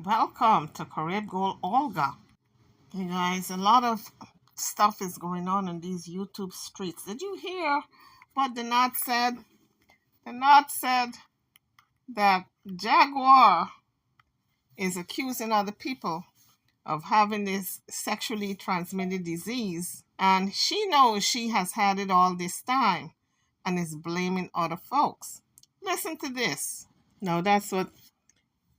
Welcome to Carib Gold Olga. Hey guys, a lot of stuff is going on in these YouTube streets. Did you hear what the Knot said? The Knot said that Jaguar is accusing other people of having this sexually transmitted disease, and she knows she has had it all this time and is blaming other folks. Listen to this. No, that's what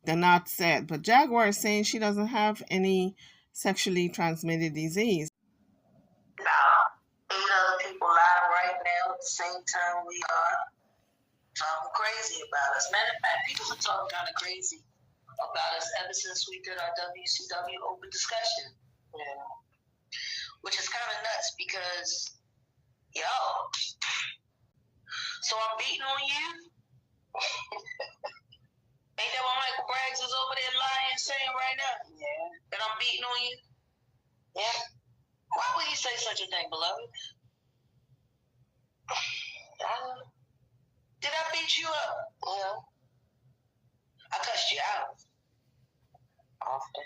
the Knot said, but Jaguar is saying she doesn't have any sexually transmitted disease. Nah, 8 other people live right now at the same time we are talking crazy about us. Matter of fact, people are talking kind of crazy about us ever since we did our WCW open discussion. Yeah. Which is kind of nuts because, so I'm beating on you? Ain't that what Michael Braggs is over there lying saying right now? Yeah. That I'm beating on you? Yeah. Why would he say such a thing, beloved? Did I beat you up? Well, I cussed you out. Often.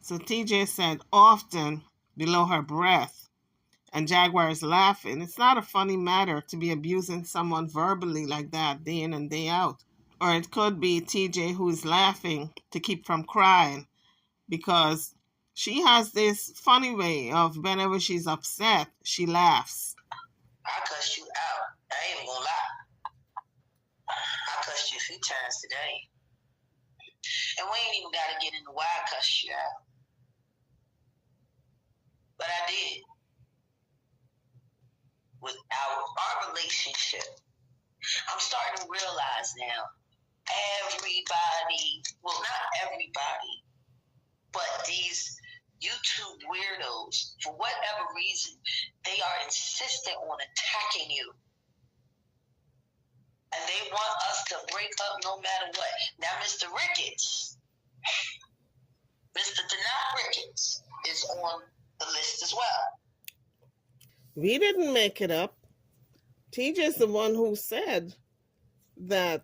So TJ said often below her breath, and Jaguar is laughing. It's not a funny matter to be abusing someone verbally like that day in and day out. Or it could be TJ who is laughing to keep from crying, because she has this funny way of whenever she's upset, she laughs. I cussed you out. I ain't even gonna lie. I cussed you a few times today. And we ain't even got to get into why I cussed you out. But I did. With our relationship, I'm starting to realize now, everybody, well, not everybody, but these YouTube weirdos, for whatever reason, they are insistent on attacking you. And they want us to break up no matter what. Now, Mr. Ricketts, Mr. Denat Ricketts is on the list as well. We didn't make it up. TJ's the one who said that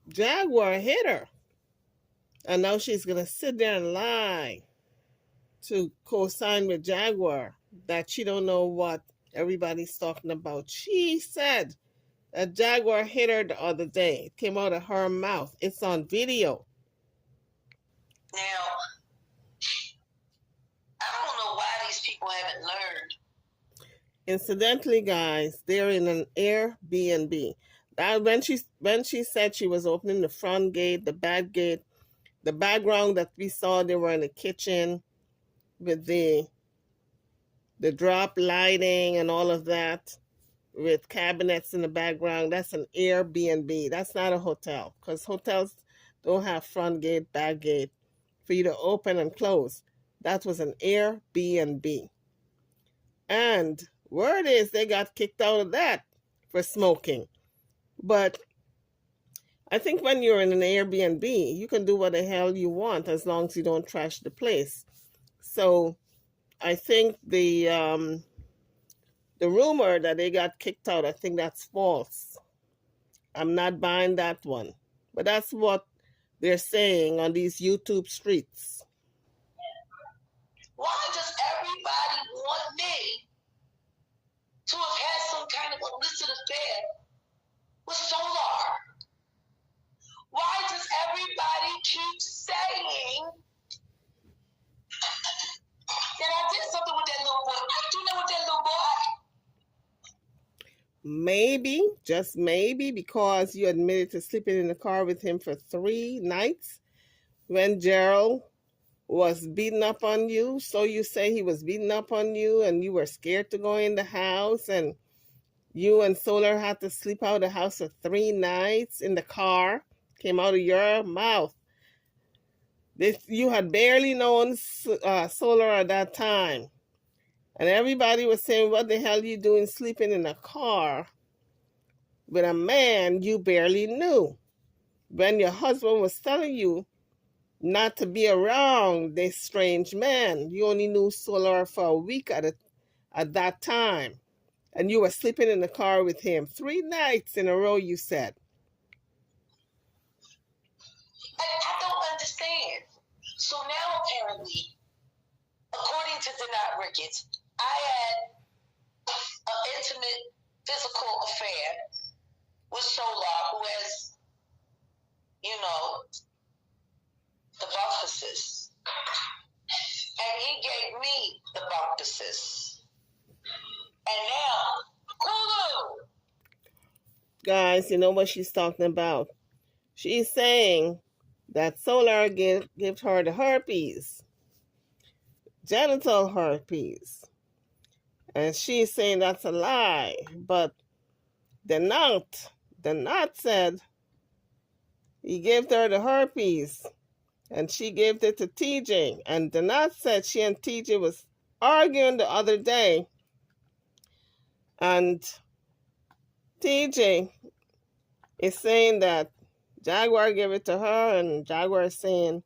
Jaguar hit her. And now she's going to sit there and lie to co-sign with Jaguar that she don't know what everybody's talking about. She said that Jaguar hit her the other day. It came out of her mouth. It's on video. Now, I don't know why these people haven't learned. Incidentally, guys, they're in an Airbnb. When she said she was opening the front gate, the back gate, the background that we saw, they were in the kitchen with the drop lighting and all of that, with cabinets in the background. That's an Airbnb. That's not a hotel, because hotels don't have front gate, back gate for you to open and close. That was an Airbnb. And word is they got kicked out of that for smoking. But I think when you're in an Airbnb, you can do what the hell you want as long as you don't trash the place. So I think the rumor that they got kicked out, I think that's false. I'm not buying that one. But that's what they're saying on these YouTube streets. Why does everybody want me to have had some kind of illicit affair with Solar? Why does everybody keep saying that I did something with that little boy? I do know with that little boy. Maybe, just maybe, because you admitted to sleeping in the car with him for 3 nights when Gerald was beating up on you. So you say he was beating up on you and you were scared to go in the house, and you and Solar had to sleep out of the house for 3 nights in the car. Came out of your mouth. You had barely known Solar at that time. And everybody was saying, what the hell are you doing sleeping in a car with a man you barely knew? When your husband was telling you not to be around this strange man. You only knew Solar for a week at that time. And you were sleeping in the car with him 3 nights in a row, you said. I don't understand. So now apparently, according to Denat Ricketts, I had an intimate physical affair with Solar, who has, you know, the bumphosis. And he gave me the bumphosis. And now, Hulu! Guys, you know what she's talking about. She's saying that Solar gave her the herpes, genital herpes. And she's saying that's a lie. But the knot said he gave her the herpes and she gave it to TJ. And the knot said she and TJ was arguing the other day. And TJ is saying that Jaguar gave it to her, and Jaguar is saying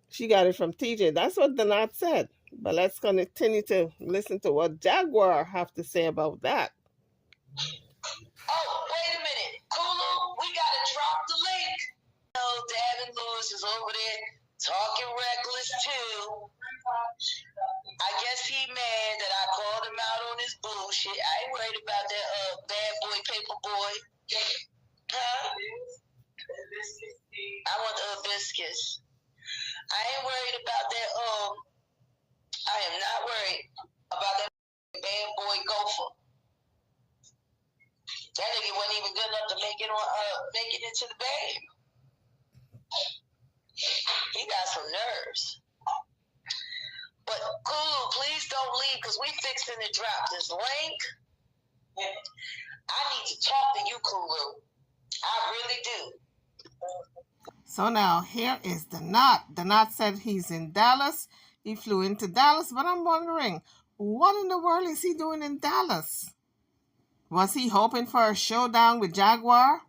she got it from TJ. That's what the knot said. But let's continue to listen to what Jaguar have to say about that. Oh, wait a minute. Kulu, we got to drop the link. Oh, Davin Lewis is over there talking reckless, too. I guess he mad that I called him out on his bullshit. I ain't worried about that bad boy, paper boy. Huh? I want the hibiscus. I ain't worried about that. I am not worried about that bad boy gopher. That nigga wasn't even good enough to make it into the bag. He got some nerves. But Kulu, please don't leave because we fixing to drop this link. I need to talk to you, Kulu. I really do. So now here is the knot. The knot said he's in Dallas. He flew into Dallas, but I'm wondering, what in the world is he doing in Dallas? Was he hoping for a showdown with Jaguar?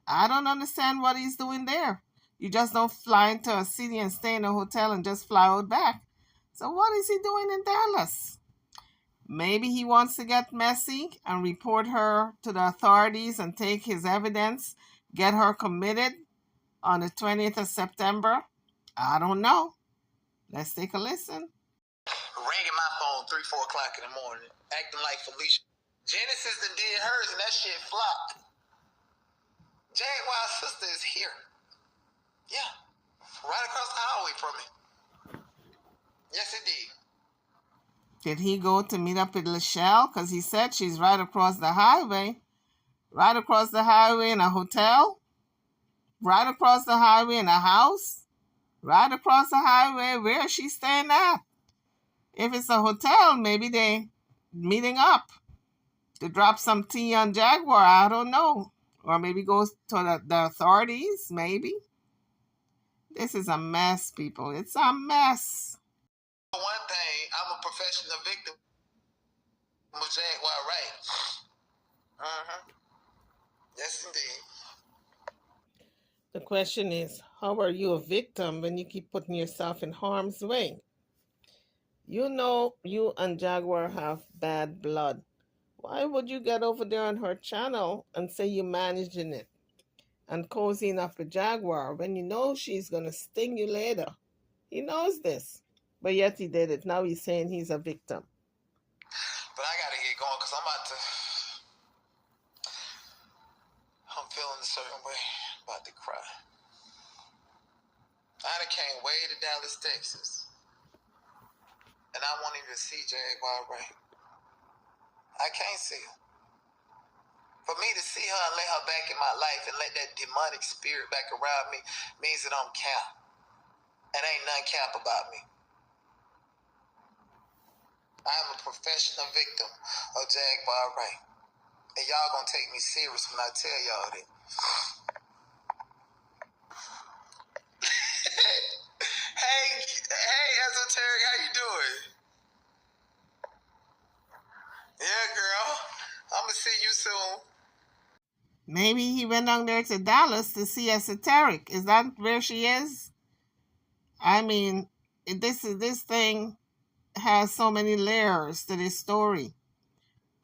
I don't understand what he's doing there. You just don't fly into a city and stay in a hotel and just fly out back. So what is he doing in Dallas? Maybe he wants to get messy and report her to the authorities and take his evidence, get her committed on the 20th of September. I don't know. Let's take a listen. Ringing my phone 3, 4 o'clock in the morning, acting like Felicia. Genesis done did hers and that shit flopped. Jaguar's sister is here. Yeah. Right across the highway from me. Yes, indeed. Did he go to meet up with Lachelle? Because he said she's right across the highway. Right across the highway in a hotel? Right across the highway in a house? Right across the highway where is she staying at? If it's a hotel, maybe they meeting up to drop some tea on Jaguar. I don't know. Or maybe go to the authorities, maybe. This is a mess, people. It's a mess. One thing, I'm a professional victim of Jaguar, right? Yes, indeed. The question is, how are you a victim when you keep putting yourself in harm's way? You know you and Jaguar have bad blood. Why would you get over there on her channel and say you're managing it and cozying up with Jaguar when you know she's going to sting you later? He knows this, but yet he did it. Now he's saying he's a victim. But I got to get going because I'm feeling a certain way. About to cry. I done came way to Dallas, Texas. And I won't even see Jaguar right. I can't see her. For me to see her and let her back in my life and let that demonic spirit back around me means that I'm cap. And ain't none cap about me. I am a professional victim of Jaguar right. And y'all gonna take me serious when I tell y'all that. Hey, Esoterica, how you doing? Yeah, girl. I'm gonna see you soon. Maybe he went down there to Dallas to see Esoterica. Is that where she is? I mean, this thing has so many layers to this story.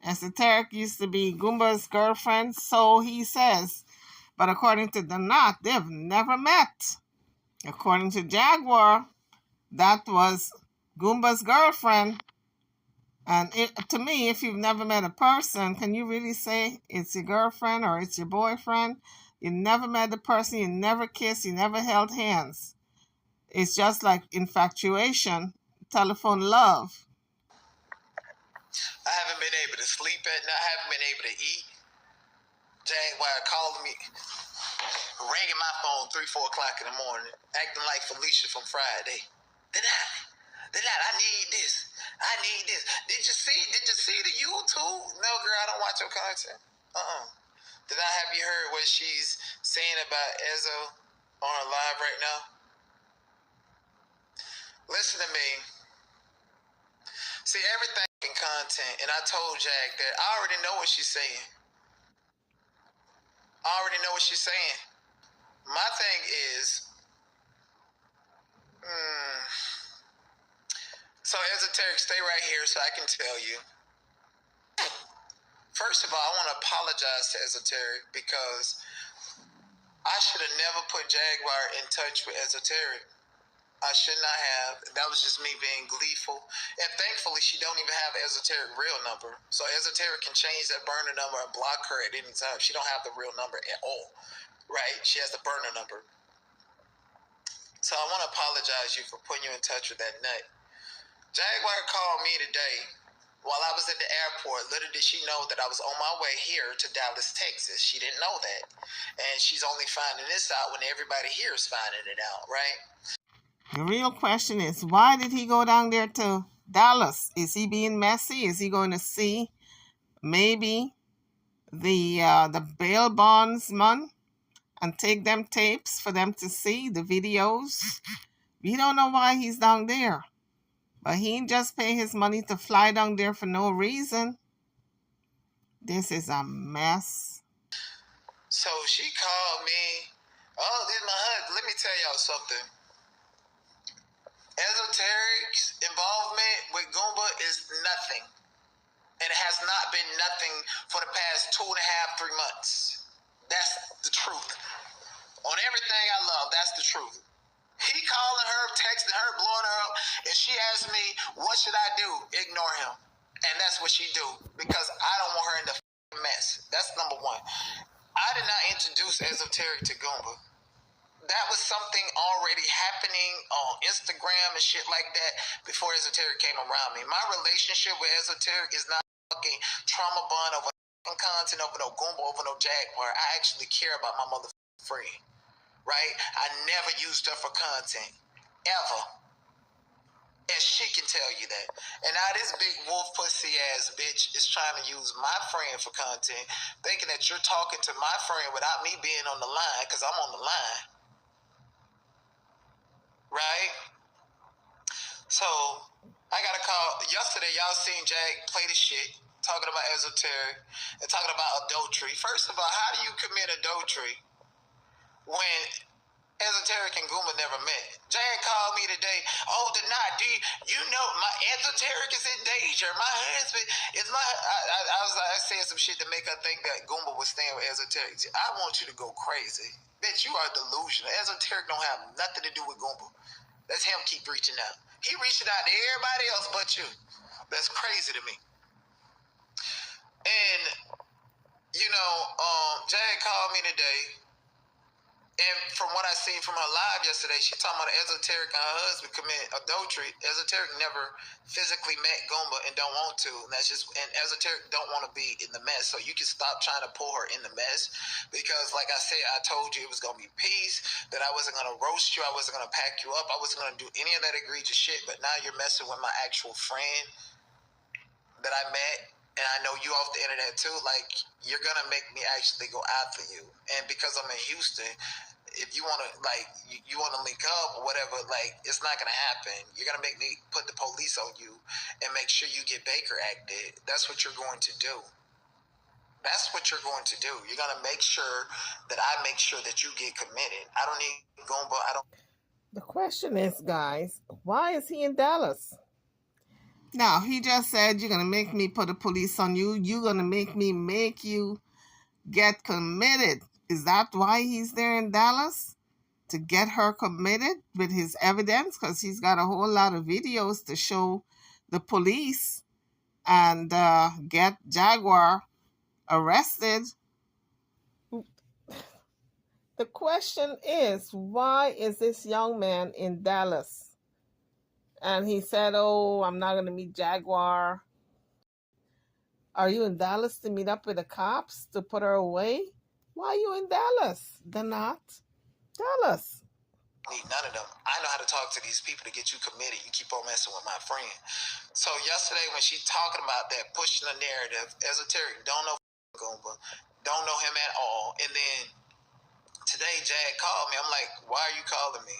Esoterica used to be Goomba's girlfriend, so he says. But according to the knot, they've never met. According to Jaguar, that was Goomba's girlfriend. And to me, if you've never met a person, can you really say it's your girlfriend or it's your boyfriend? You never met the person, you never kissed, you never held hands. It's just like infatuation, telephone love. I haven't been able to sleep at night. I haven't been able to eat. Jaguar calling me, ringing my phone 3, 4 o'clock in the morning, acting like Felicia from Friday. I need this. I need this. Did you see the YouTube? No, girl, I don't watch your content. Did I have you heard what she's saying about Ezo on her live right now? Listen to me. See, everything in content, and I told Jack that I already know what she's saying. My thing is, so Esoteric, stay right here so I can tell you. First of all, I want to apologize to Esoteric because I should have never put Jaguar in touch with Esoteric. I should not have. That was just me being gleeful. And thankfully, she don't even have Esoteric real number. So Esoteric can change that burner number and block her at any time. She don't have the real number at all, right? She has the burner number. So I want to apologize to you for putting you in touch with that nut. Jaguar called me today while I was at the airport. Little did she know that I was on my way here to Dallas, Texas. She didn't know that. And she's only finding this out when everybody here is finding it out, right? The real question is, why did he go down there to Dallas? Is he being messy? Is he going to see maybe the bail bondsman and take them tapes for them to see the videos? We don't know why he's down there. But he ain't just pay his money to fly down there for no reason. This is a mess. So she called me. Oh, this is my husband. Let me tell y'all something. Esoteric's involvement with Goomba is nothing. And it has not been nothing for the past 2.5, 3 months. That's the truth. On everything I love, that's the truth. He calling her, texting her, blowing her up, and she asked me, what should I do? Ignore him. And that's what she do, because I don't want her in the mess. That's number one. I did not introduce Esoteric to Goomba. That was something already happening on Instagram and shit like that before Esoteric came around me. My relationship with Esoteric is not fucking trauma bond over content, over no Goomba, over no Jaguar. I actually care about my motherfucking friend, right? I never used her for content, ever. And she can tell you that. And now this big wolf pussy ass bitch is trying to use my friend for content, thinking that you're talking to my friend without me being on the line, because I'm on the line. Right? So, I got a call. Yesterday, y'all seen Jack play the shit, talking about Esoteric and talking about adultery. First of all, how do you commit adultery when Esoteric and Goomba never met? Jack called me today. Oh, you know my Esoteric is in danger. My husband is my. I said some shit to make her think that Goomba was staying with Esoteric. I want you to go crazy. Bitch, you are delusional. Esoteric don't have nothing to do with Goomba. Let's him keep reaching out. He reaching out to everybody else but you. That's crazy to me. And, Jade called me today. And from what I seen from her live yesterday, she talking about Esoteric and her husband commit adultery. Esoteric never physically met Goomba and don't want to. And Esoteric don't want to be in the mess. So you can stop trying to pull her in the mess. Because like I said, I told you it was going to be peace, that I wasn't going to roast you, I wasn't going to pack you up, I wasn't going to do any of that egregious shit. But now you're messing with my actual friend that I met. And I know you off the internet too. Like, you're going to make me actually go after you. And because I'm in Houston, if you want to, you want to link up or whatever, it's not going to happen. You're going to make me put the police on you and make sure you get Baker acted. That's what you're going to do. That's what you're going to do. You're going to make sure that I make sure that you get committed. I don't need Goomba. The question is, guys, why is he in Dallas? Now, he just said, you're going to make me put the police on you. You're going to make you get committed. Is that why he's there in Dallas? to get her committed with his evidence, because he's got a whole lot of videos to show the police and get Jaguar arrested. The question is, why is this young man in Dallas? And he said, oh, I'm not going to meet Jaguar. Are you in Dallas to meet up with the cops to put her away? Why are you in Dallas? They're not. Dallas. None of them. I know how to talk to these people to get you committed. You keep on messing with my friend. So yesterday when she talking about that, pushing the narrative, Esoteric, don't know Goomba, don't know him at all. And then today Jag called me. I'm like, why are you calling me?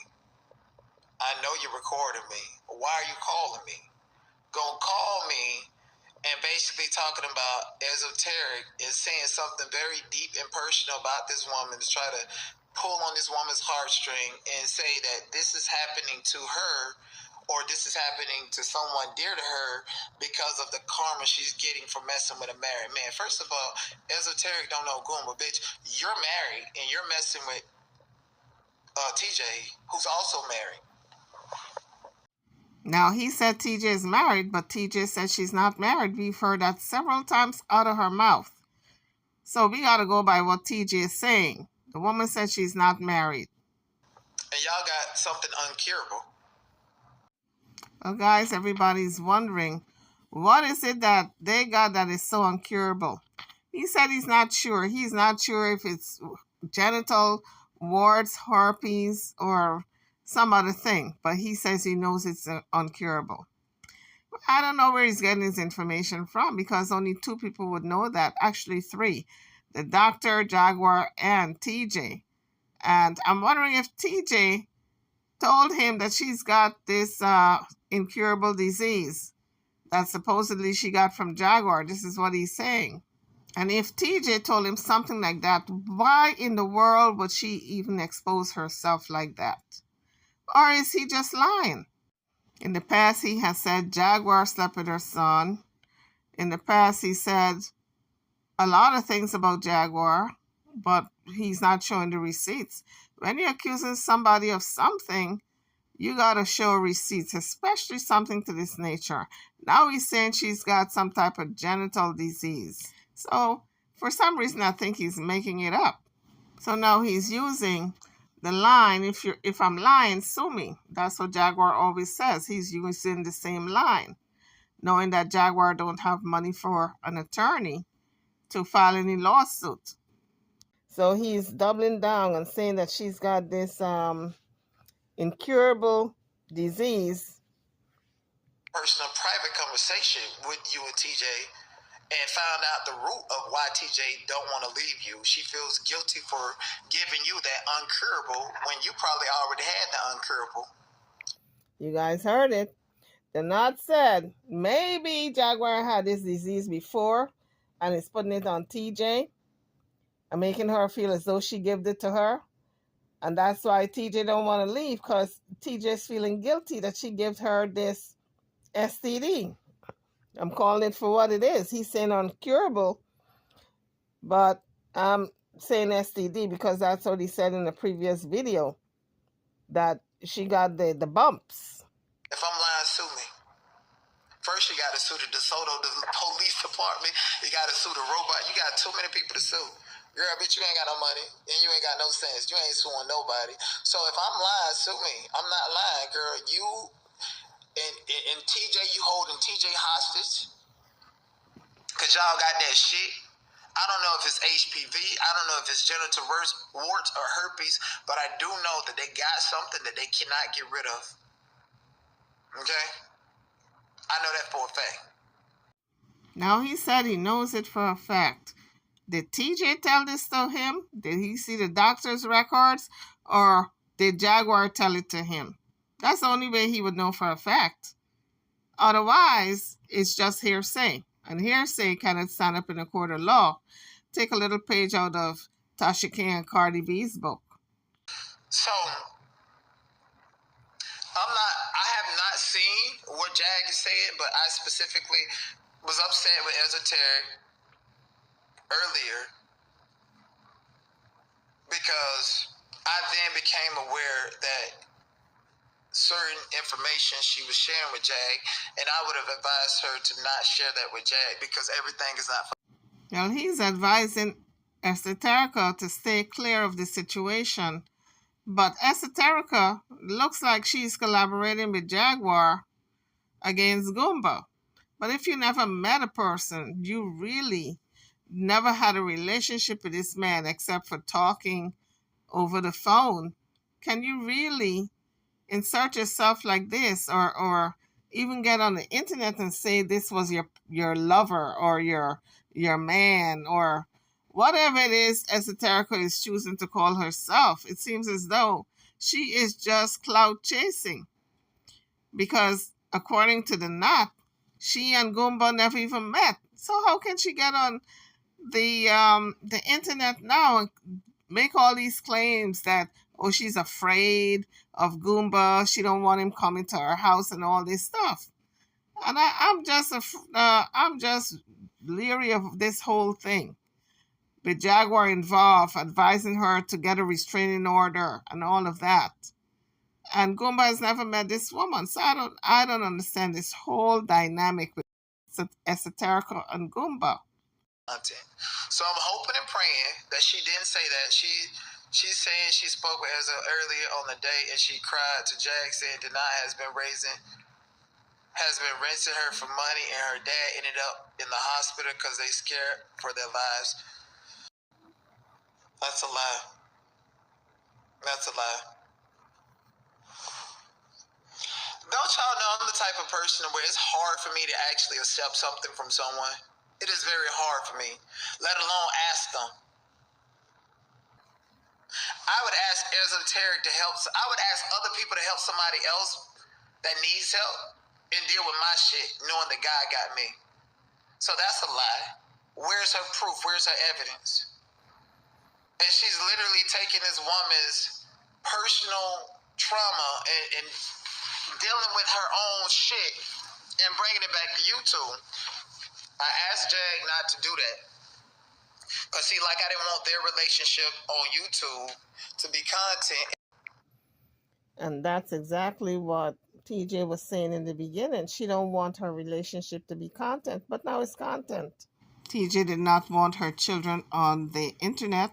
I know you're recording me. Why are you calling me? Gonna call me and basically talking about Esoteric and saying something very deep and personal about this woman to try to pull on this woman's heartstring and say that this is happening to her or this is happening to someone dear to her because of the karma she's getting for messing with a married man. First of all, Esoteric don't know Goomba, bitch. You're married and you're messing with TJ, who's also married. Now, he said TJ is married, but TJ said she's not married. We've heard that several times out of her mouth. So we got to go by what TJ is saying. The woman said she's not married. And y'all got something uncurable. Well, guys, everybody's wondering, what is it that they got that is so uncurable? He said he's not sure. He's not sure if it's genital warts, herpes, or some other thing. But he says he knows it's uncurable. I don't know where he's getting his information from, because only 2 people would know that. Actually 3. The doctor, Jaguar, and TJ. And I'm wondering if TJ told him that she's got this incurable disease that supposedly she got from Jaguar. This is what he's saying. And if TJ told him something like that, why in the world would she even expose herself like that? Or is he just lying? In the past, he has said Jaguar slept with her son. In the past, he said a lot of things about Jaguar, but he's not showing the receipts. When you're accusing somebody of something, you got to show receipts, especially something to this nature. Now he's saying she's got some type of genital disease. So for some reason, I think he's making it up. So now he's using the line, if I'm lying, sue me. That's what Jaguar always says. He's using the same line, knowing that Jaguar don't have money for an attorney to file any lawsuit. So he's doubling down and saying that she's got this incurable disease. Personal private conversation with you and TJ and found out the root of why TJ don't want to leave you. She feels guilty for giving you that uncurable when you probably already had the uncurable. You guys heard it. The Knot said maybe Jaguar had this disease before and is putting it on TJ and making her feel as though she gave it to her. And that's why TJ don't want to leave, because TJ's feeling guilty that she gave her this STD. I'm calling it for what it is. He's saying uncurable, but I'm saying STD because that's what he said in the previous video, that she got the bumps. If I'm lying, sue me. First, you got to sue the DeSoto, the police department. You got to sue the robot. You got too many people to sue. Girl, bitch, you ain't got no money, and you ain't got no sense. You ain't suing nobody. So if I'm lying, sue me. I'm not lying, girl. You and TJ, you holding TJ hostage because y'all got that shit. I don't know if it's HPV. I don't know if it's genital warts or herpes, but I do know that they got something that they cannot get rid of. Okay? I know that for a fact. Now he said he knows it for a fact. Did TJ tell this to him? Did he see the doctor's records? Or did Jaguar tell it to him? That's the only way he would know for a fact. Otherwise, it's just hearsay. And hearsay cannot stand up in a court of law. Take a little page out of Tasha K and Cardi B's book. So, I have not seen what Jag is saying, but I specifically was upset with Esoteric earlier because I then became aware that certain information she was sharing with Jag, and I would have advised her to not share that with Jag because everything is not. Well, he's advising Esoterica to stay clear of the situation, but Esoterica looks like she's collaborating with Jaguar against Goomba. But if you never met a person, you really never had a relationship with this man except for talking over the phone, can you really insert yourself like this, or even get on the internet and say this was your lover or your man or whatever it is Esoterica is choosing to call herself? It seems as though she is just clout chasing, because according to the knot, she and Goomba never even met. So how can she get on the internet now and make all these claims that, oh, she's afraid of Goomba, she don't want him coming to her house and all this stuff? And I'm just leery of this whole thing, with Jaguar involved, advising her to get a restraining order and all of that. And Goomba has never met this woman, so I don't understand this whole dynamic with Esoterica and Goomba. So I'm hoping and praying that she didn't say that. She's saying she spoke with Ezra earlier on the day, and she cried to Jag, saying Denia has been rinsing her for money, and her dad ended up in the hospital because they scared for their lives. That's a lie. That's a lie. Don't y'all know I'm the type of person where it's hard for me to actually accept something from someone? It is very hard for me, let alone ask them. I would ask Esoteric to help. I would ask other people to help somebody else that needs help and deal with my shit, knowing that God got me. So that's a lie. Where's her proof? Where's her evidence? And she's literally taking this woman's personal trauma and dealing with her own shit and bringing it back to YouTube. I asked Jag not to do that. Because, see, like, I didn't want their relationship on YouTube to be content. And that's exactly what TJ was saying in the beginning. She don't want her relationship to be content, but now it's content. TJ did not want her children on the internet,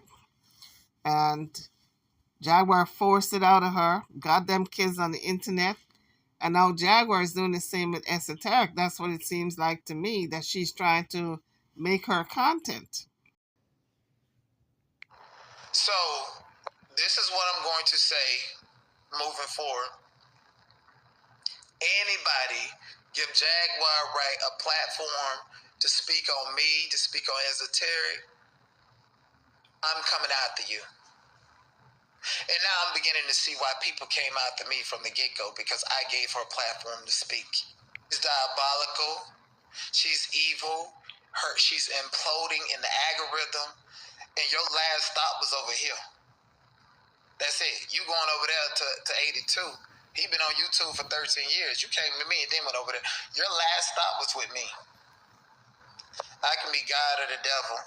and Jaguar forced it out of her, got them kids on the internet, and now Jaguar is doing the same with Esoteric. That's what it seems like to me, that she's trying to make her content. So, this is what I'm going to say moving forward. Anybody give Jaguar Right a platform to speak on me, to speak on Esoteric, I'm coming after you. And now I'm beginning to see why people came after me from the get-go, because I gave her a platform to speak. She's diabolical. She's evil. She's imploding in the algorithm. And your last stop was over here. That's it. You going over there to 82. He been on YouTube for 13 years. You came to me and then went over there. Your last stop was with me. I can be God or the devil.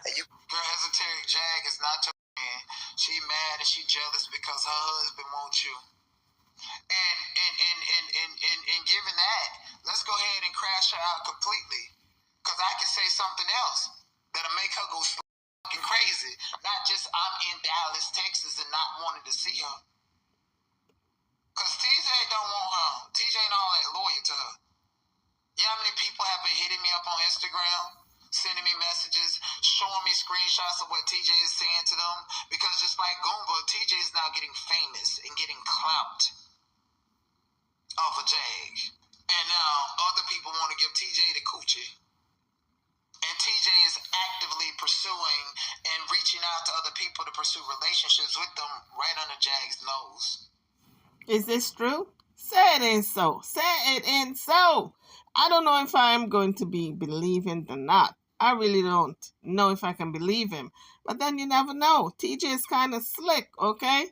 And you, girl, Esoteric Jag is not your man. She mad and she jealous because her husband wants you. And given that, let's go ahead and crash her out completely. Because I can say something else that'll make her go fucking crazy. Not just I'm in Dallas, Texas, and not wanting to see her. Because TJ don't want her. TJ ain't all that loyal to her. You know how many people have been hitting me up on Instagram, sending me messages, showing me screenshots of what TJ is saying to them? Because just like Goomba, TJ is now getting famous and getting clout off of Jag. And now other people want to give TJ the coochie. And TJ is actively pursuing and reaching out to other people to pursue relationships with them right under Jag's nose. Is this true? Say it ain't so. Say it ain't so. I don't know if I'm going to be believing or not. I really don't know if I can believe him. But then you never know. TJ is kind of slick, okay?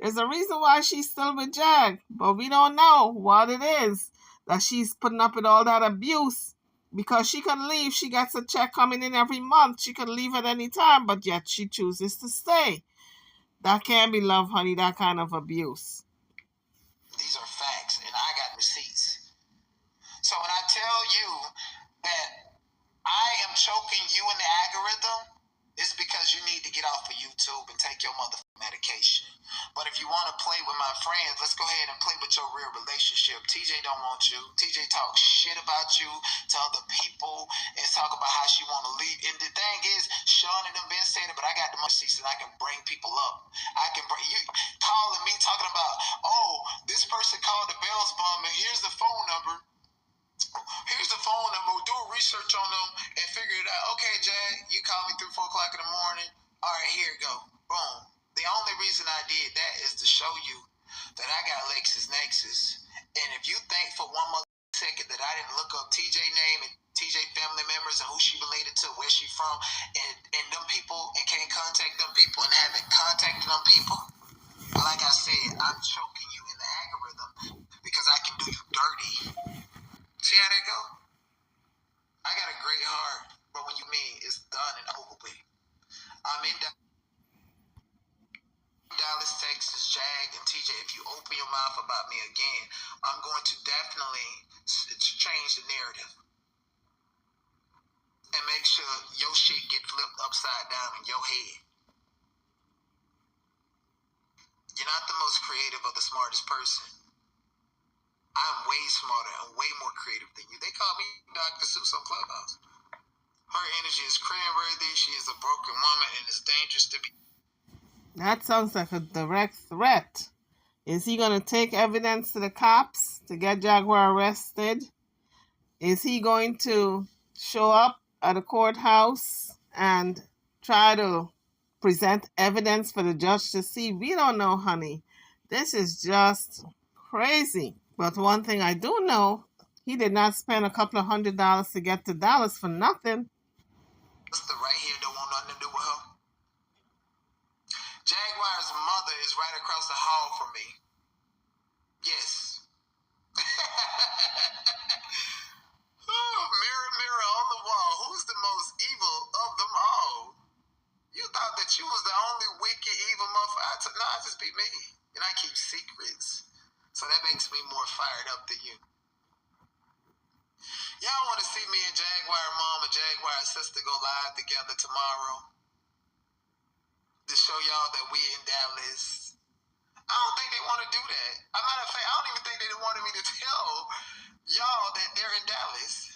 There's a reason why she's still with Jag, but we don't know what it is that she's putting up with all that abuse. Because she can leave. She gets a check coming in every month. She can leave at any time, but yet she chooses to stay. That can't be love, honey, that kind of abuse. These are facts, and I got receipts. So when I tell you that I am choking you in the algorithm, it's because you need to get off of YouTube and take your motherfucking medication. But if you want to play with my friends, let's go ahead and play with your real relationship. TJ don't want you. TJ talks shit about you to other people and talk about how she want to leave. And the thing is, Sean and them been saying it, but I got the mercy and I can bring people up. I can bring you calling me talking about, oh, this person called the Bells bomb and here's the phone number. Here's the phone number. Do a research on them and figure it out. Okay, Jay, you call me through 4 o'clock in the morning. All right, here you go. Boom. The only reason I did that is to show you that I got LexisNexis. And if you think for one second that I didn't look up TJ name and TJ family members and who she related to, where she from, and them people, and can't contact them people and haven't contacted them people, like I said, I'm choking you in the algorithm because I can do you dirty. See how that go? I got a great heart, but when you mean it's done and over with. I'm in Dallas, Texas. Jag and TJ, if you open your mouth about me again, I'm going to definitely change the narrative and make sure your shit get flipped upside down in your head. You're not the most creative or the smartest person. I'm way smarter and way more creative than you. They call me Dr. Seuss on Clubhouse. Her energy is cringeworthy. She is a broken woman and it's dangerous to be. That sounds like a direct threat. Is he going to take evidence to the cops to get Jaguar arrested? Is he going to show up at a courthouse and try to present evidence for the judge to see? We don't know, honey. This is just crazy. But one thing I do know, he did not spend a couple of $100 to get to Dallas for nothing. The right here don't want nothing to do with her. Jaguar's mother is right across the hall from me. Yes. Oh, mirror, mirror on the wall, who's the most evil of them all? You thought that you was the only wicked, evil motherfucker. No, I just be me. And I keep secrets. So that makes me more fired up than you. Y'all want to see me and Jaguar mom and Jaguar sister go live together tomorrow to show y'all that we in Dallas? I don't think they want to do that. As a matter of fact, I don't even think they wanted me to tell y'all that they're in Dallas.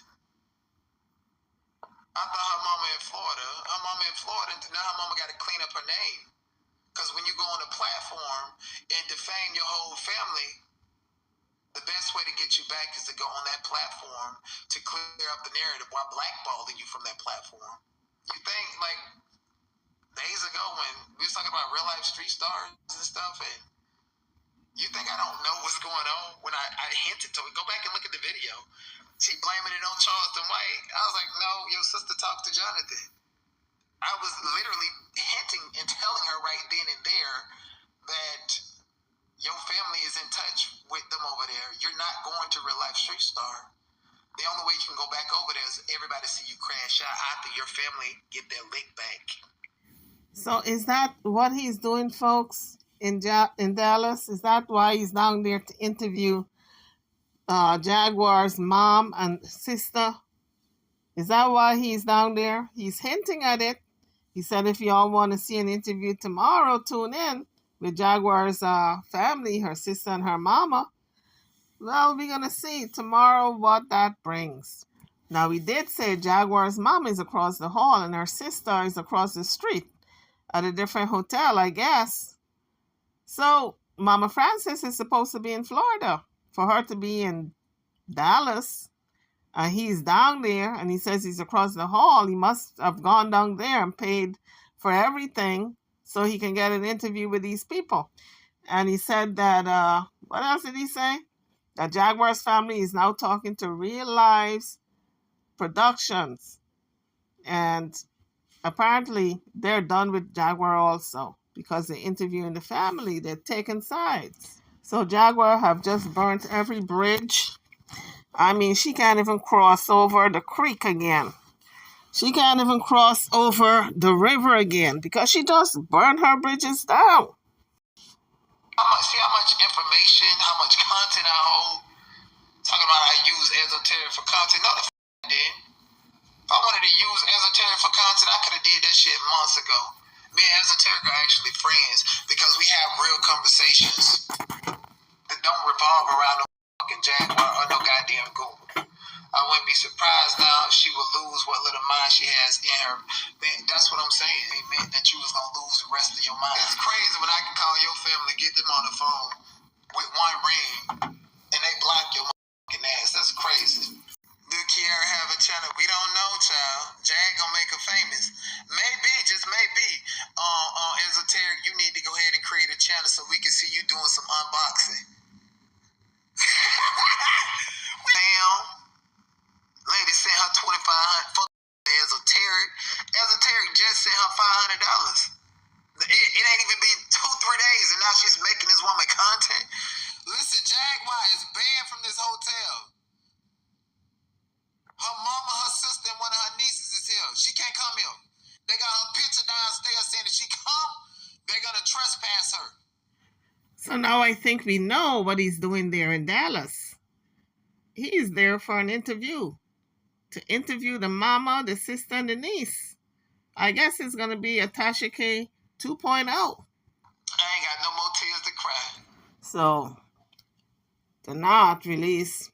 I thought her mama in Florida. Her mama in Florida, now her mama got to clean up her name. Because when you go on a platform and defame your whole family, the best way to get you back is to go on that platform to clear up the narrative while blackballing you from that platform. You think, like, days ago when we was talking about real life street stars and stuff, and you think I don't know what's going on when I hinted to it? Go back and look at the video. She blaming it on Charleston White. I was like, no, your sister talked to Jonathan. I was literally hinting and telling her right then and there that your family is in touch with them over there. You're not going to real life street star. The only way you can go back over there is everybody see you crash out after your family get their lick back. So is that what he's doing, folks, in Dallas? Is that why he's down there to interview Jaguar's mom and sister? Is that why he's down there? He's hinting at it. He said if y'all want to see an interview tomorrow, tune in with Jaguar's family, her sister and her mama. Well, we're going to see tomorrow what that brings. Now, we did say Jaguar's mom is across the hall and her sister is across the street at a different hotel, I guess. So, Mama Francis is supposed to be in Florida. For her to be in Dallas, he's down there, and he says he's across the hall. He must have gone down there and paid for everything so he can get an interview with these people. And he said that, what else did he say? That Jaguar's family is now talking to Real Lives Productions. And apparently they're done with Jaguar also because they're interviewing the family. They're taking sides. So Jaguar have just burnt every bridge. I mean, she can't even cross over the creek again. She can't even cross over the river again because she just burned her bridges down. See how much information, how much content I hold. Talking about I use Esoterica for content. No, the f*** I did. If I wanted to use Esoterica for content, I could have did that shit months ago. Me and Esoterica are actually friends because we have real conversations that don't revolve around no fucking Jaguar or no goddamn goon. I wouldn't be surprised now if she would lose what little mind she has in her. Man, that's what I'm saying. It meant that you was gonna lose the rest of your mind. It's crazy when I can call your family, get them on the phone with one ring, and they block your fucking ass. That's crazy. Do Kiara have a channel? We don't know, child. Jag gonna make her famous. Maybe, just maybe. Esoteric, you need to go ahead and create a channel so we can see you doing some unboxing. Damn. Lady sent her $2,500 for Esoteric. Esoteric just sent her $500. It ain't even been 2-3 days, and now she's making this woman content. Listen, Jaguar is banned from this hotel. Her mama, her sister, and one of her nieces is here. She can't come here. They got her picture downstairs saying if she come, they're gonna trespass her. So now I think we know what he's doing there in Dallas. He's there for an interview. To interview the mama, the sister, and the niece. I guess it's going to be a Tasha K 2.0. I ain't got no more tears to cry. So, to not release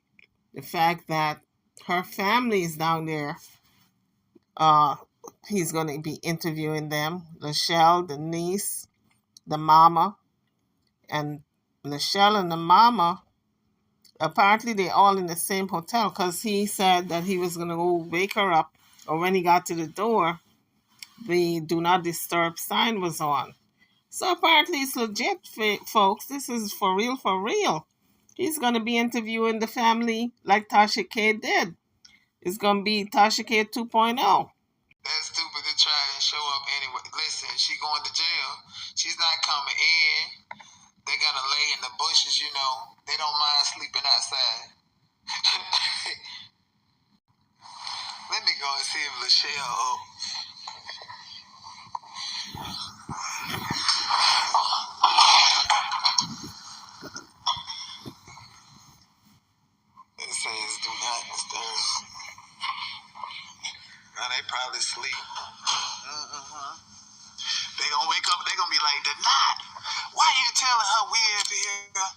the fact that her family is down there, he's going to be interviewing them. Michelle, the niece, the mama, and Michelle and the mama, apparently they're all in the same hotel because he said that he was going to go wake her up, or when he got to the door, the do not disturb sign was on. So apparently it's legit, folks. This is for real, for real. He's going to be interviewing the family like Tasha K did. It's going to be Tasha K 2.0. That's stupid to try and show up anyway. Listen, she going to jail. She's not coming in. They're going to lay in the bushes, you know. They don't mind sleeping outside. Let me go and see if Lachelle It says do not disturb. Now they probably sleep. They gonna wake up, they gonna be like, Denat, why are you telling her we over here?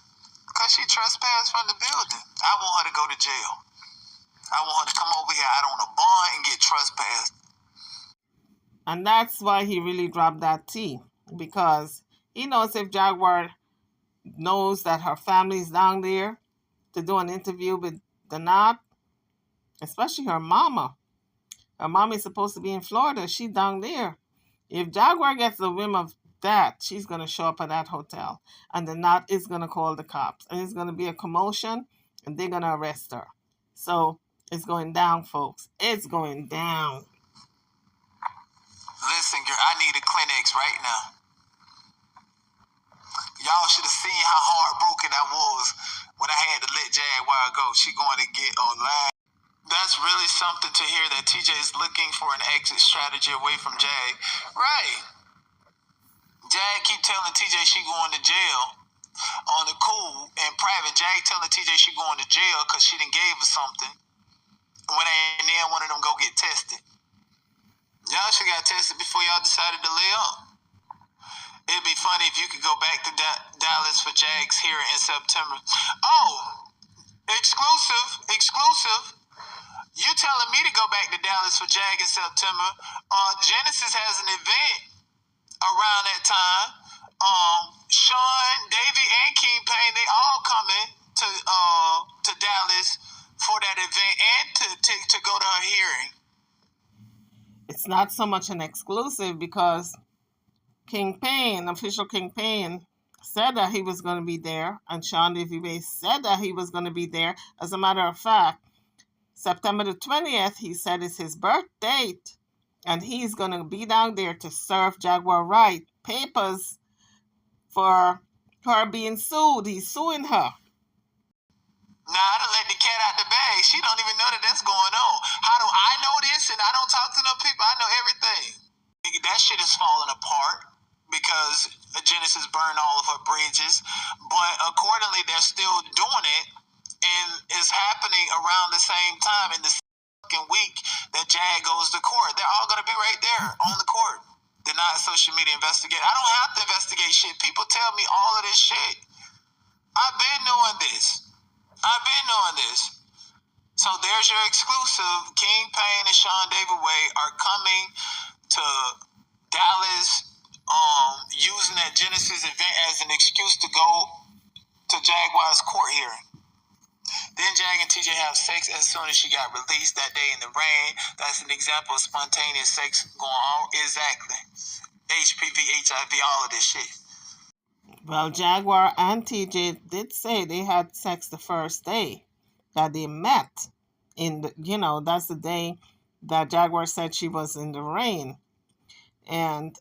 Because she trespassed from the building. I want her to go to jail. I want her to come over here out on a bond and get trespassed. And that's why he really dropped that T. Because he knows if Jaguar knows that her family's down there to do an interview with Denat, especially her mama. Her mom is supposed to be in Florida. She's down there. If Jaguar gets the whim of that, she's going to show up at that hotel. And the Knot is going to call the cops. And it's going to be a commotion. And they're going to arrest her. So it's going down, folks. It's going down. Listen, girl, I need a Kleenex right now. Y'all should have seen how heartbroken I was when I had to let Jaguar go. She going to get online. That's really something to hear that TJ is looking for an exit strategy away from Jag. Right. Jag keep telling TJ she going to jail on the cool and private. Jag telling TJ she going to jail because she done gave her something. When and then one of them go get tested. Y'all should got tested before y'all decided to lay up. It'd be funny if you could go back to Dallas for Jags here in September. Oh, exclusive. You telling me to go back to Dallas for Jag in September. Genesis has an event around that time. Sean, Davey, and King Payne, they all coming to Dallas for that event and to go to her hearing. It's not so much an exclusive because King Payne, official King Payne, said that he was going to be there, and Sean Davey Bay said that he was going to be there. As a matter of fact, September the 20th, he said is his birth date, and he's going to be down there to serve Jaguar right papers for her being sued. He's suing her. Nah, I done let the cat out the bag. She don't even know that that's going on. How do I know this and I don't talk to no people? I know everything. Nigga, that shit is falling apart. because Genesis burned all of her bridges. But accordingly, they're still doing it, and it's happening around the same time in the second week that Jag goes to court. They're all going to be right there on the court. They're not social media investigate. I don't have to investigate shit. People tell me all of this shit. I've been doing this. So there's your exclusive. King Payne and Sean David Wade are coming to Dallas, using that Genesis event as an excuse to go to Jaguar's court hearing. Then Jag and TJ have sex as soon as she got released that day in the rain. That's an example of spontaneous sex going on. Exactly. HPV, HIV, all of this shit. Well, Jaguar and TJ did say they had sex the first day that they met. That's the day that Jaguar said she was in the rain. And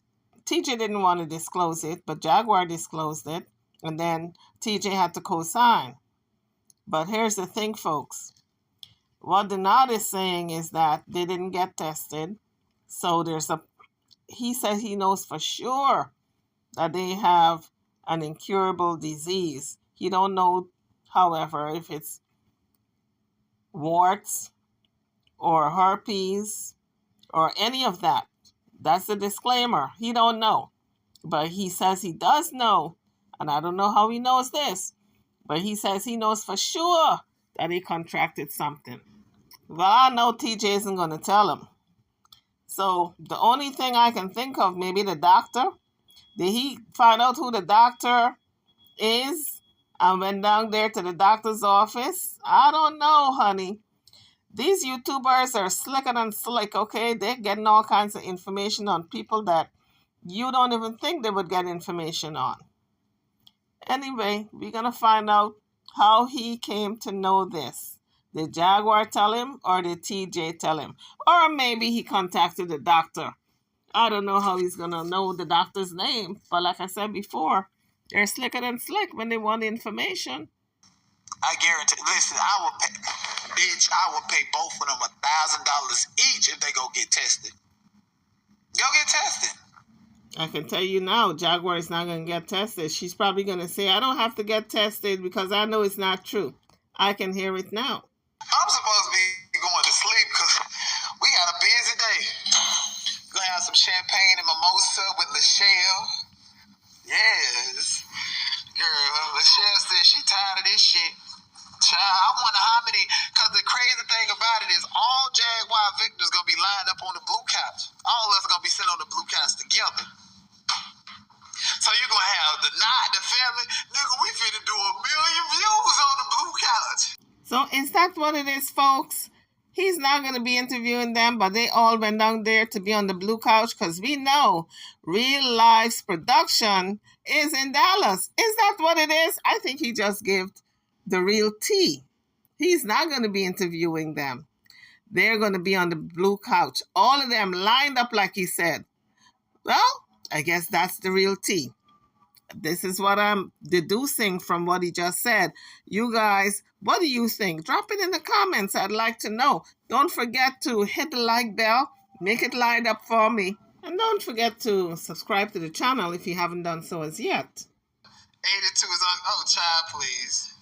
TJ didn't want to disclose it, but Jaguar disclosed it. And then TJ had to co-sign. But here's the thing, folks. What the knot is saying is that they didn't get tested. So he says he knows for sure that they have an incurable disease. He don't know, however, if it's warts or herpes or any of that. That's the disclaimer. He don't know. But he says he does know, and I don't know how he knows this, but he says he knows for sure that he contracted something. Well, I know TJ isn't going to tell him. So the only thing I can think of, maybe the doctor. Did he find out who the doctor is and went down there to the doctor's office? I don't know, honey. These YouTubers are slicker than slick, okay? They're getting all kinds of information on people that you don't even think they would get information on. Anyway, we're going to find out how he came to know this. Did Jaguar tell him or did TJ tell him? Or maybe he contacted the doctor. I don't know how he's going to know the doctor's name. But like I said before, they're slicker than slick when they want information. I guarantee. Listen, I will pay both of them $1,000 each if they go get tested. Go get tested. I can tell you now, Jaguar is not going to get tested. She's probably going to say, I don't have to get tested because I know it's not true. I can hear it now. I'm supposed to be going to sleep because we got a busy day. Gonna have some champagne and mimosa with Lachelle. Yes. Girl, Lachelle said she tired of this shit. Child, I wonder how many, because the crazy thing about it is all Jaguar victims gonna be lined up on the blue couch. All of us gonna be sitting on the blue couch together. So you're gonna have the Knot, the family. Nigga, we finna do 1 million views on the blue couch. So is that what it is, folks? He's not going to be interviewing them, but they all went down there to be on the blue couch because we know Real Life's production is in Dallas. Is that what it is? I think he just gave the real tea. He's not going to be interviewing them. They're going to be on the blue couch. All of them lined up like he said. Well, I guess that's the real tea. This is what I'm deducing from what he just said. You guys, what do you think? Drop it in the comments. I'd like to know. Don't forget to hit the like bell. Make it light up for me. And don't forget to subscribe to the channel if you haven't done so as yet. 82 is on. Oh, child, please.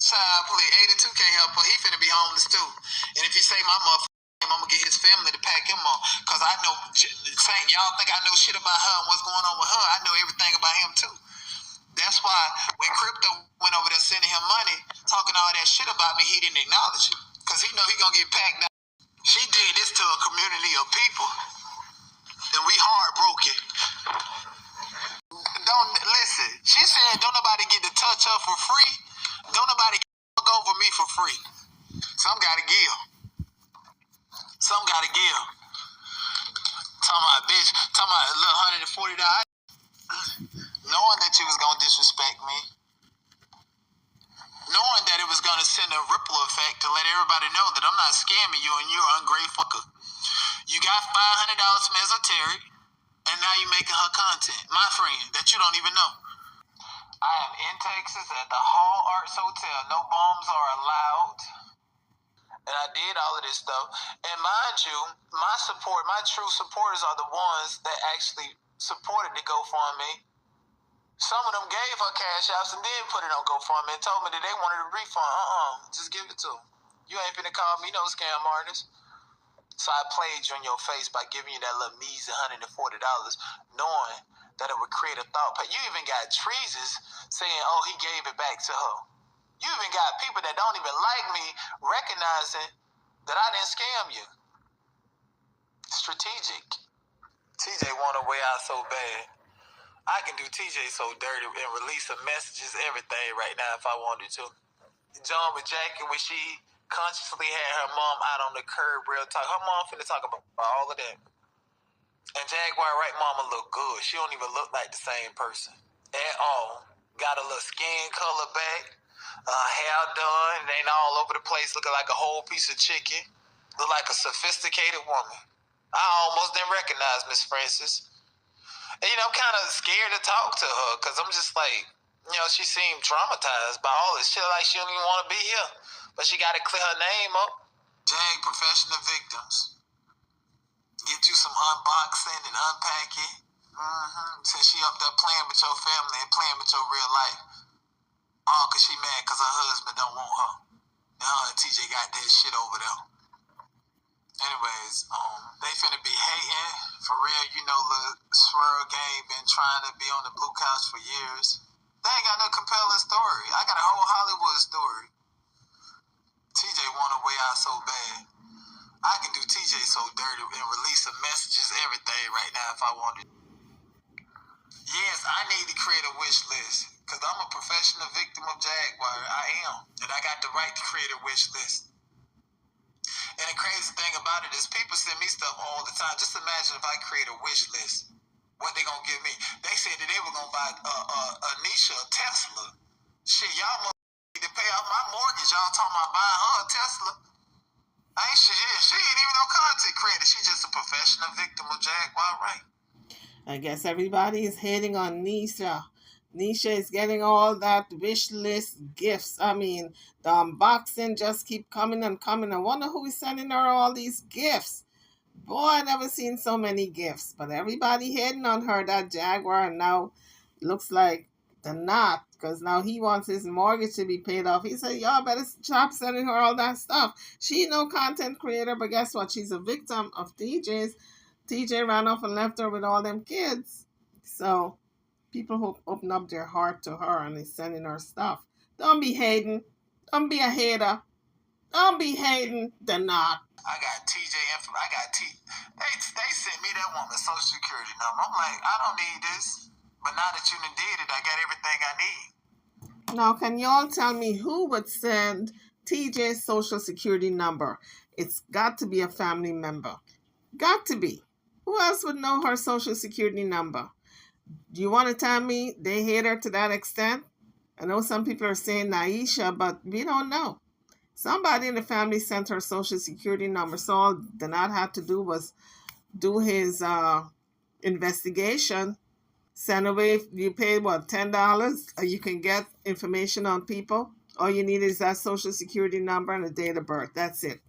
Child, please. 82 can't help her. He finna be homeless too. And if you say my motherfucker, I'm gonna get his family to pack him up. Because I know, y'all think I know shit about her and what's going on with her. I know everything about him too. That's why when Crypto went over there sending him money, talking all that shit about me, he didn't acknowledge it. Because he know he gonna get packed out. She did this to a community of people. And we heartbroken. Don't listen. She said don't nobody get to touch her for free. Don't nobody fuck over me for free. Some gotta give. Some gotta give. Talking about a bitch, talking about a little $140. Knowing that you was gonna disrespect me. Knowing that it was gonna send a ripple effect to let everybody know that I'm not scamming you and you're an ungrateful fucker. You got $500 from Esoterica, and now you're making her content, my friend, that you don't even know. I am in Texas at the Hall Arts Hotel. No bombs are allowed. And I did all of this stuff. And mind you, my true supporters are the ones that actually supported the GoFundMe. Some of them gave her cash outs and then put it on GoFundMe and told me that they wanted a refund. Just give it to them. You ain't finna call me no scam artist. So I played you in your face by giving you that little measly $140, knowing that it would create a thought. But you even got treasons saying, oh, he gave it back to her. You even got people that don't even like me recognizing that I didn't scam you. Strategic. TJ want a way out so bad. I can do TJ so dirty and release some messages, everything right now if I wanted to. John with Jackie, when she consciously had her mom out on the curb, real talk. Her mom finna talk about all of that. And Jaguar, right, mama look good. She don't even look like the same person at all. Got a little skin color back, hair done, and ain't all over the place, looking like a whole piece of chicken. Look like a sophisticated woman. I almost didn't recognize Miss Francis. And, I'm kind of scared to talk to her because I'm just like, she seemed traumatized by all this shit, like she don't even want to be here. But she got to clear her name up. Jag professional victims. Get you some unboxing and unpacking. Since she up there playing with your family and playing with your real life. All because she mad because her husband don't want her. And her and TJ got that shit over there. Anyways, they finna be hating. For real, the Swirl gang been trying to be on the blue couch for years. They ain't got no compelling story. I got a whole Hollywood story. TJ want a way out so bad. I can do TJ so dirty and release some messages, everything right now if I wanted. Yes, I need to create a wish list because I'm a professional victim of Jaguar. I am. And I got the right to create a wish list. And the crazy thing about it is people send me stuff all the time. Just imagine if I create a wish list. What they gonna give me? They said that they were gonna buy Anisha a Tesla. Shit, y'all need to pay off my mortgage. Y'all talking about buying her a Tesla. She ain't even no content creator. She just a professional victim of Jaguar, right? I guess everybody is hating on Nisha. Nisha is getting all that wish list gifts. I mean, the unboxing just keep coming and coming. I wonder who is sending her all these gifts. Boy, I never seen so many gifts. But everybody hating on her, that Jaguar, and now looks like they're not. Because now he wants his mortgage to be paid off. He said, y'all better stop sending her all that stuff. She no content creator, but guess what? She's a victim of TJ's. TJ ran off and left her with all them kids. So people who open up their heart to her and is sending her stuff. Don't be hating. Don't be a hater. Don't be hating. They're not. I got TJ info. They sent me that woman's social security number. I'm like, I don't need this. But now that you done did it, I got everything I need. Now, can y'all tell me who would send TJ's social security number? It's got to be a family member. Got to be. Who else would know her social security number? Do you want to tell me they hate her to that extent? I know some people are saying Naisha, but we don't know. Somebody in the family sent her social security number, so all Donat had to do was do his investigation. Send away, you pay what, $10? You can get information on people. All you need is that social security number and a date of birth. That's it.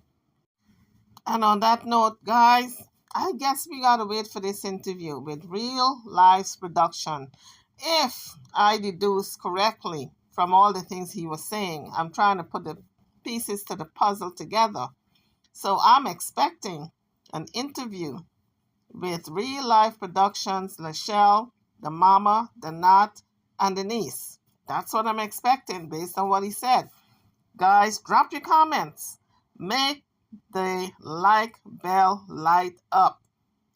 And on that note, guys, I guess we gotta wait for this interview with Real Lives Production. If I deduce correctly from all the things he was saying, I'm trying to put the pieces to the puzzle together. So I'm expecting an interview with Real Life Productions, Lachelle, the mama, the Nat, and the niece. That's what I'm expecting based on what he said. Guys, drop your comments. Make the like bell light up.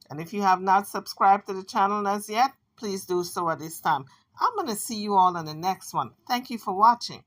And if you have not subscribed to the channel as yet, please do so at this time. I'm going to see you all in the next one. Thank you for watching.